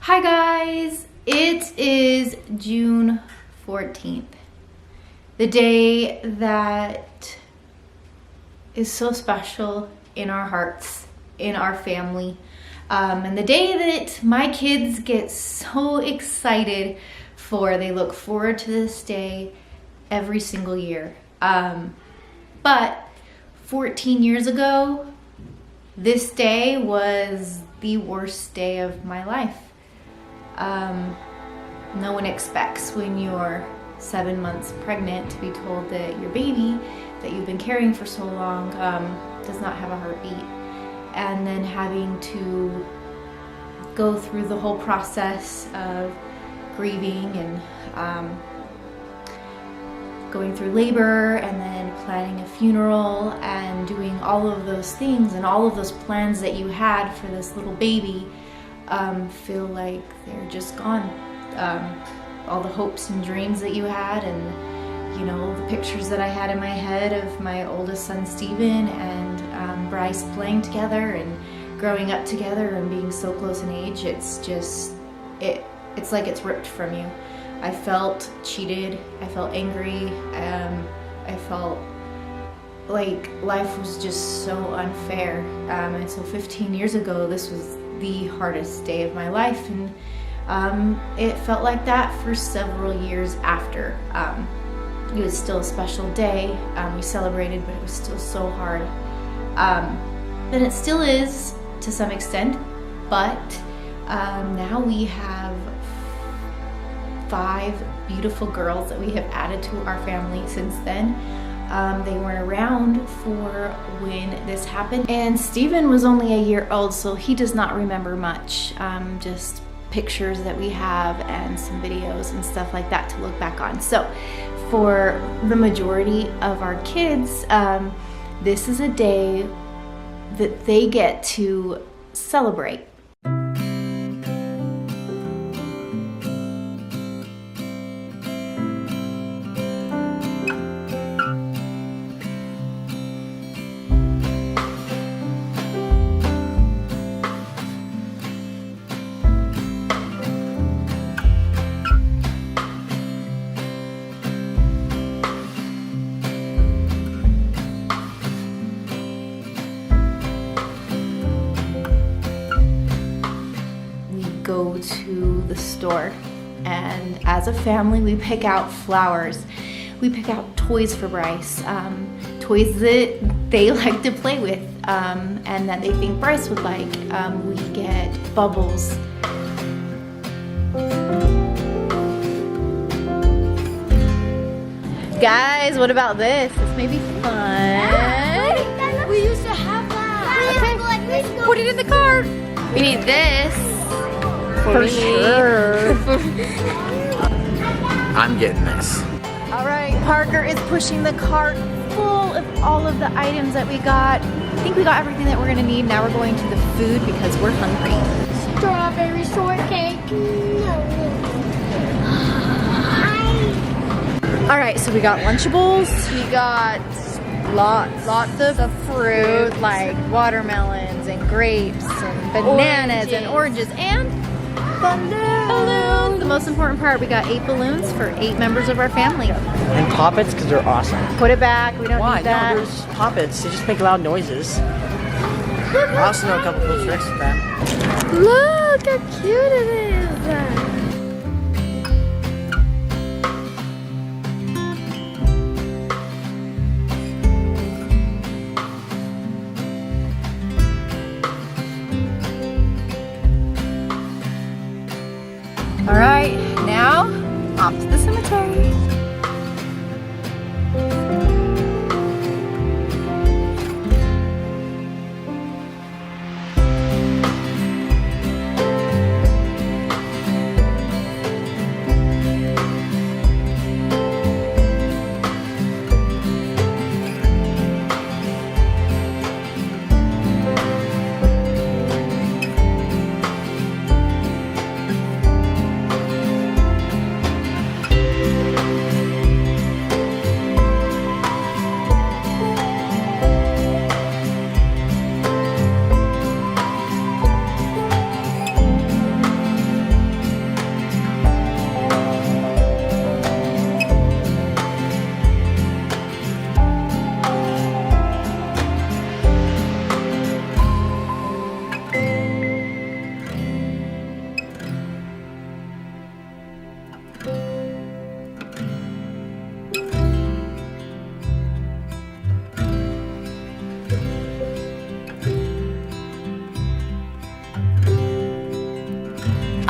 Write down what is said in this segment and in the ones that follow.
Hi guys, it is June 14th, the day that is so special in our hearts, in our family, and the day that my kids get so excited for. They look forward to this day every single year. But 14 years ago, this day was the worst day of my life. No one expects when you're 7 months pregnant to be told that your baby that you've been carrying for so long does not have a heartbeat, and then having to go through the whole process of grieving and going through labor and then planning a funeral and doing all of those things, and all of those plans that you had for this little baby feel like they're just gone. All the hopes and dreams that you had, and you know, the pictures that I had in my head of my oldest son Steven and Bryce playing together and growing up together and being so close in age, it's just, it's like it's ripped from you. I felt cheated, I felt angry, I felt like life was just so unfair. And so 15 years ago, this was the hardest day of my life, and it felt like that for several years after. It was still a special day. We celebrated, but it was still so hard. And it still is to some extent, but now we have 5 beautiful girls that we have added to our family since then. They weren't around for when this happened, and Steven was only a year old, so he does not remember much. Just pictures that we have and some videos and stuff like that to look back on. So for the majority of our kids, this is a day that they get to celebrate. Go to the store, and as a family we pick out flowers, we pick out toys for Bryce, toys that they like to play with, and that they think Bryce would like. We get bubbles. Guys, what about this? This may be fun. Yeah, we used to have that. Okay, put it in the cart. We need this. For sure. I'm getting this. All right, Parker is pushing the cart full of all of the items that we got. I think we got everything that we're gonna need. Now we're going to the food because we're hungry. Strawberry shortcake. All right, so we got Lunchables. We got lots of fruit, like watermelons and grapes and bananas and oranges and balloons. The most important part, we got 8 balloons for 8 members of our family. And poppets, because they're awesome. Put it back, we don't need that. No, there's poppets, they just make loud noises. I also know a couple cool tricks with that. Look how cute it is. All right, now off to the cemetery.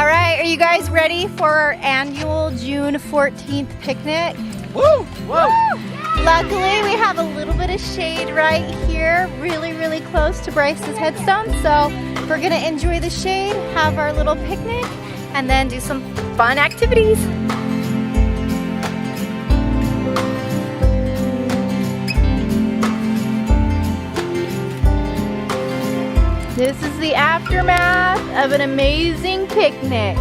All right, are you guys ready for our annual June 14th picnic? Woo! Whoa! Luckily, we have a little bit of shade right here, really close to Bryce's headstone. So we're gonna enjoy the shade, have our little picnic, and then do some fun activities. This is the aftermath of an amazing picnic.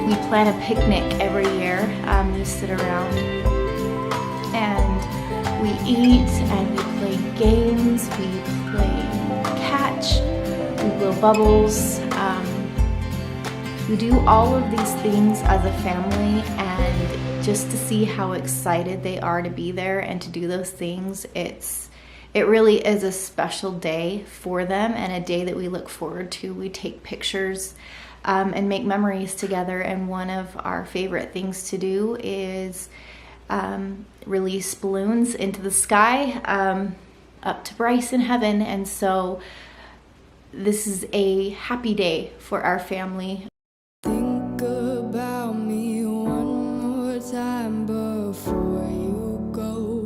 We plan a picnic every year. We sit around and we eat and we play games, we play catch, we blow bubbles. We do all of these things as a family, and just to see how excited they are to be there and to do those things, it really is a special day for them and a day that we look forward to. We take pictures and make memories together, and one of our favorite things to do is release balloons into the sky up to Bryce in heaven. And so this is a happy day for our family. Think about me one more time before you go.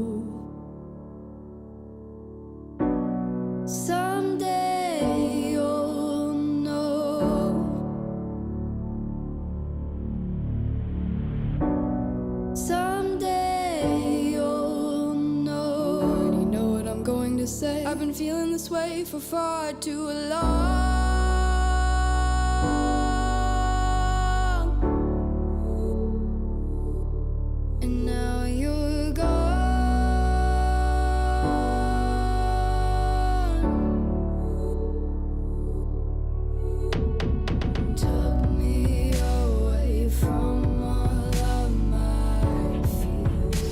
Someday you'll know. Someday you'll know. Already know what I'm going to say. I've been feeling this way for far too long. And now you're gone. Took me away from all of my fears.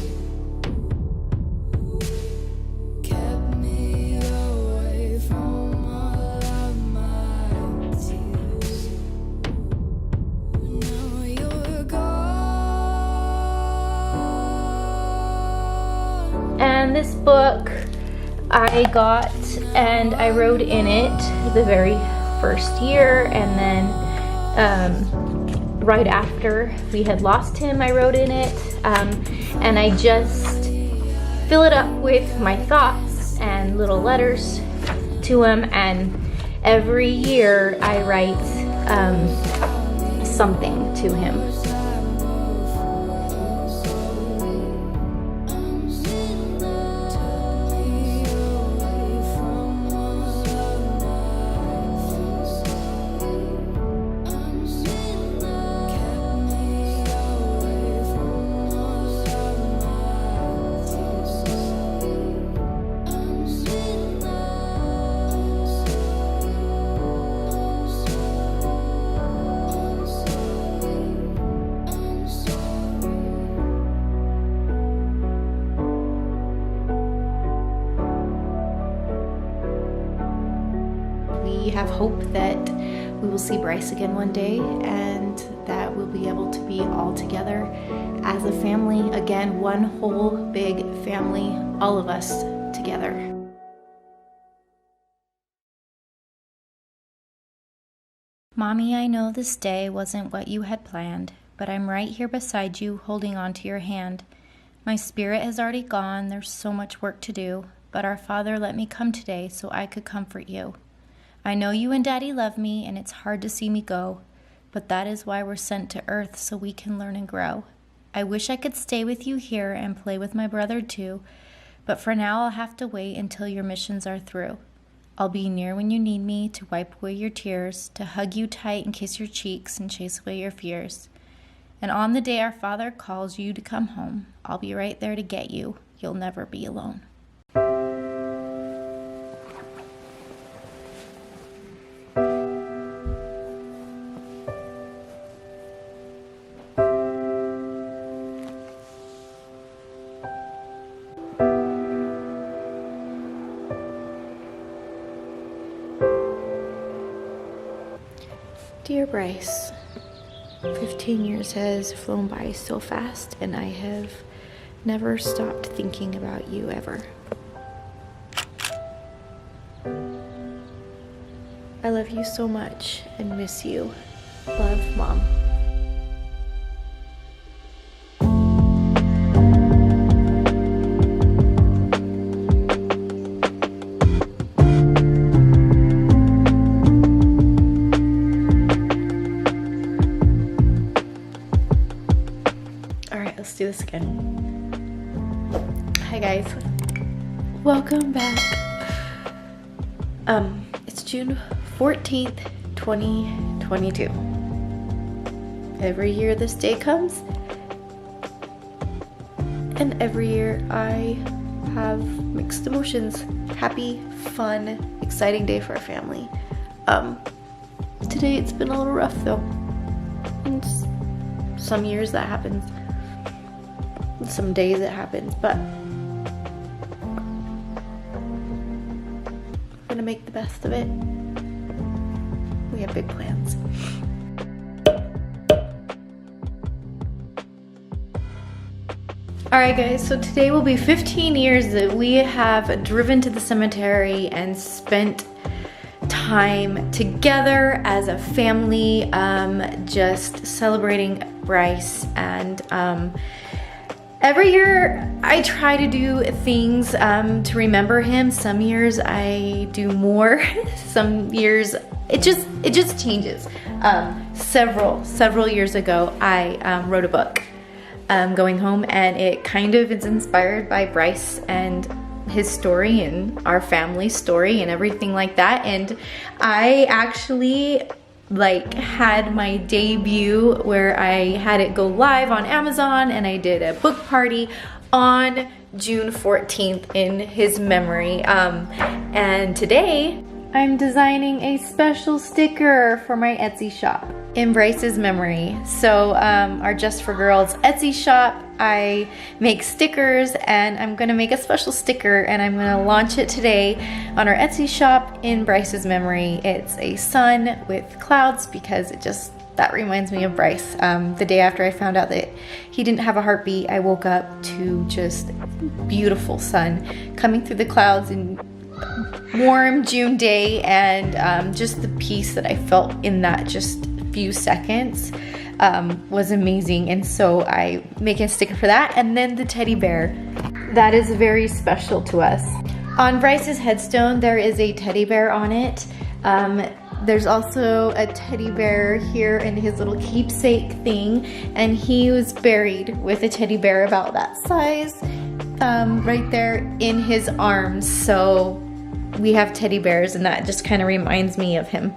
Kept me away from all of my tears. Now you're gone. And this book I got, and I wrote in it the very first year, and then right after we had lost him, I wrote in it, and I just fill it up with my thoughts and little letters to him, and every year I write something to him. We have hope that we will see Bryce again one day, and that we'll be able to be all together as a family again, one whole big family, all of us together. Mommy, I know this day wasn't what you had planned, but I'm right here beside you, holding on to your hand. My spirit has already gone, there's so much work to do, but our Father let me come today so I could comfort you. I know you and Daddy love me, and it's hard to see me go, but that is why we're sent to earth, so we can learn and grow. I wish I could stay with you here and play with my brother too, but for now I'll have to wait until your missions are through. I'll be near when you need me, to wipe away your tears, to hug you tight and kiss your cheeks and chase away your fears. And on the day our Father calls you to come home, I'll be right there to get you. You'll never be alone. Dear Bryce, 15 years has flown by so fast, and I have never stopped thinking about you ever. I love you so much and miss you. Love, Mom. Alright, let's do this again. Hi guys. Welcome back. It's June 14th, 2022. Every year this day comes, and every year I have mixed emotions. Happy, fun, exciting day for our family. Today it's been a little rough though. And some years that happens. Some days it happens, but we're gonna make the best of it. We have big plans. Alright guys, so today will be 15 years that we have driven to the cemetery and spent time together as a family, just celebrating Bryce. And every year I try to do things to remember him. Some years I do more, some years it just changes. Several years ago I wrote a book, Going Home, and it kind of is inspired by Bryce and his story and our family story and everything like that. And I actually had my debut where I had it go live on Amazon, and I did a book party on June 14th in his memory. And today I'm designing a special sticker for my Etsy shop in Bryce's memory. So our Just for Girls Etsy shop, I make stickers, and I'm gonna make a special sticker and I'm gonna launch it today on our Etsy shop in Bryce's memory. It's a sun with clouds because that reminds me of Bryce. The day after I found out that he didn't have a heartbeat, I woke up to just beautiful sun coming through the clouds and warm June day, and just the peace that I felt in that just few seconds was amazing. And so I make a sticker for that. And then the teddy bear, that is very special to us. On Bryce's headstone there is a teddy bear on it. There's also a teddy bear here in his little keepsake thing, and he was buried with a teddy bear about that size right there in his arms. So we have teddy bears, and that just kind of reminds me of him.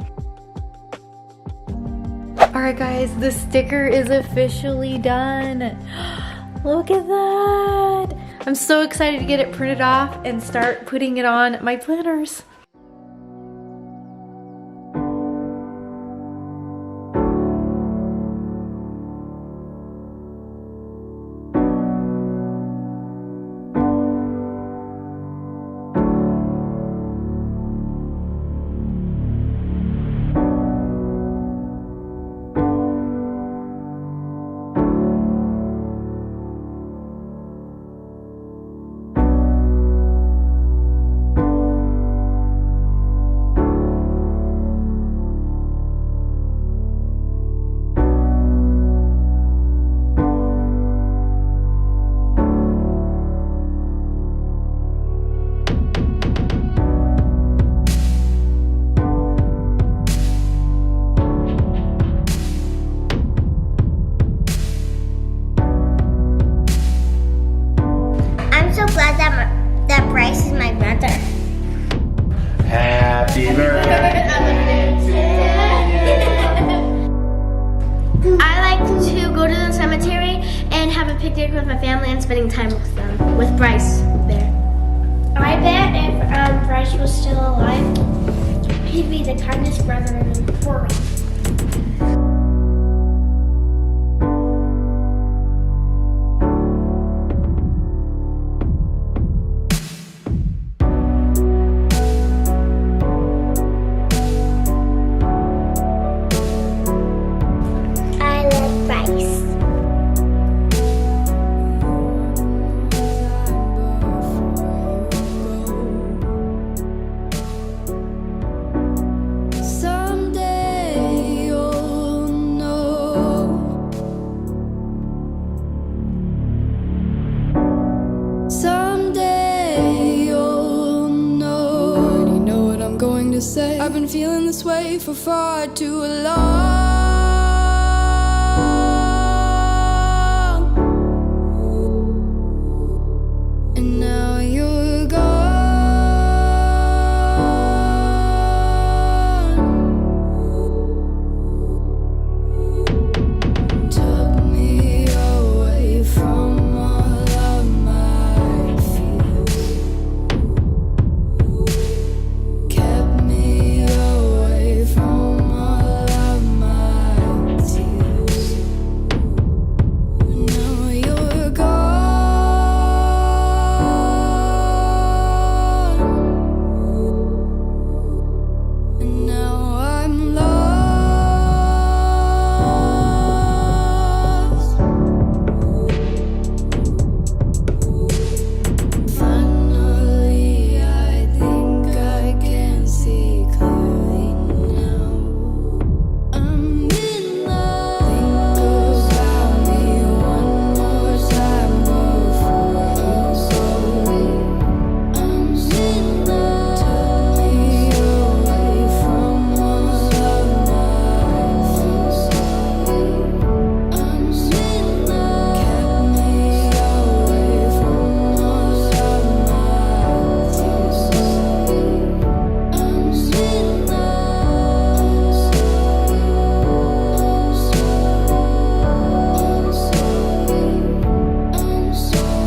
Alright guys, the sticker is officially done. Look at that! I'm so excited to get it printed off and start putting it on my planners. That Bryce is my brother. Happy birthday to you. I like to go to the cemetery and have a picnic with my family and spending time with them, with Bryce there. I bet if Bryce was still alive, he'd be the kindest brother in the world. So to say. I've been feeling this way for far too long. And now you're gone. Took me away from all of my fears. Kept me away from all of my tears. Now you're gone. And now I'm lost. Finally, I think I can see clearly now. I'm in love. Think about me one more time before you go. I'm in love. Took me away from all of my fears. I'm in love. Kept me away from all of my tears. I'm in love. I'm sorry.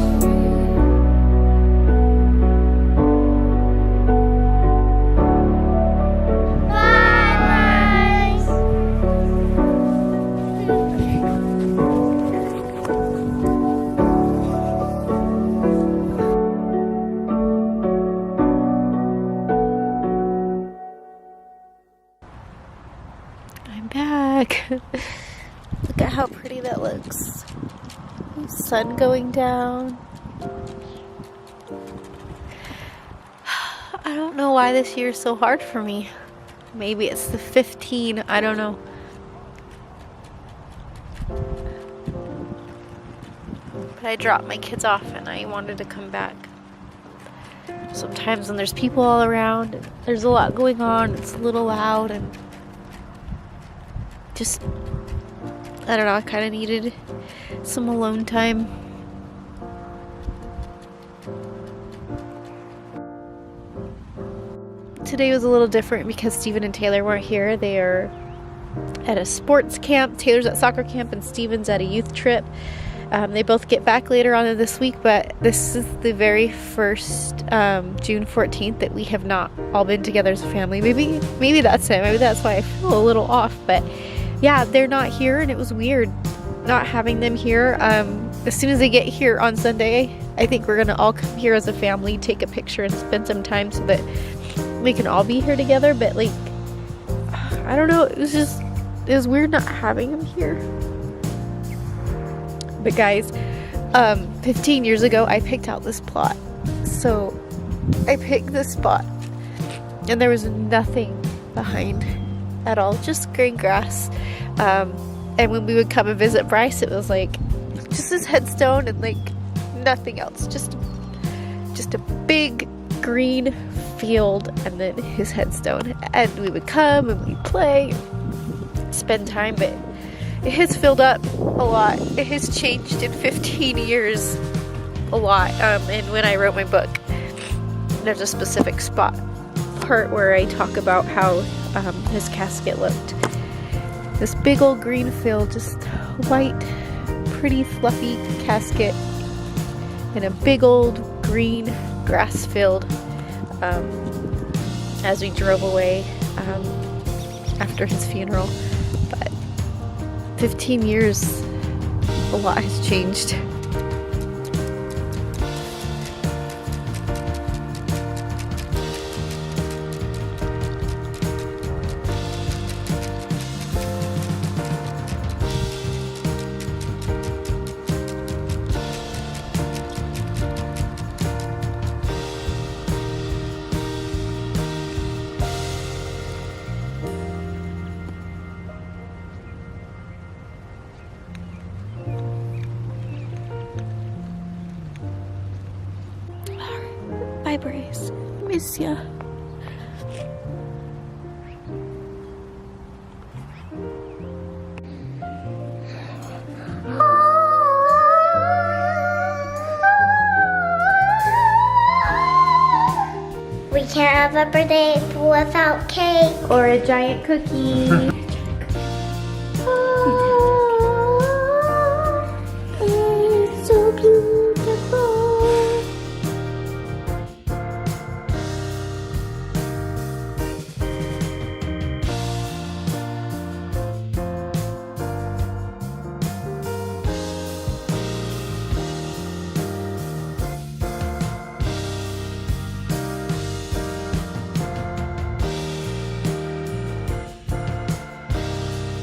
Bye, Bryce. I'm back. Look at how pretty that looks. Sun going down. I don't know why this year is so hard for me. Maybe it's the 15, I don't know. But I dropped my kids off and I wanted to come back. Sometimes when there's people all around, and there's a lot going on, it's a little loud and just, I don't know, I kind of needed some alone time. Today was a little different because Steven and Taylor weren't here. They are at a sports camp. Taylor's at soccer camp and Steven's at a youth trip. They both get back later on in this week, but this is the very first June 14th that we have not all been together as a family. Maybe that's it. Maybe that's why I feel a little off. But yeah, they're not here, and it was weird not having them here. As soon as they get here on Sunday, I think we're gonna all come here as a family, take a picture, and spend some time so that we can all be here together. But like, I don't know. It was weird not having them here. But guys, 15 years ago, I picked out this plot. So I picked this spot, and there was nothing behind at all, just green grass. And when we would come and visit Bryce, it was like just this headstone and like nothing else, just a big green field and then his headstone. And we would come and we'd play, spend time, but it has filled up a lot. It has changed in 15 years a lot. And when I wrote my book, there's a specific part where I talk about how his casket looked. This big old green field, just white, pretty fluffy casket in a big old green grass field as we drove away after his funeral. But 15 years, a lot has changed. Bye, Bryce. Miss ya. have a birthday without cake. Or a giant cookie.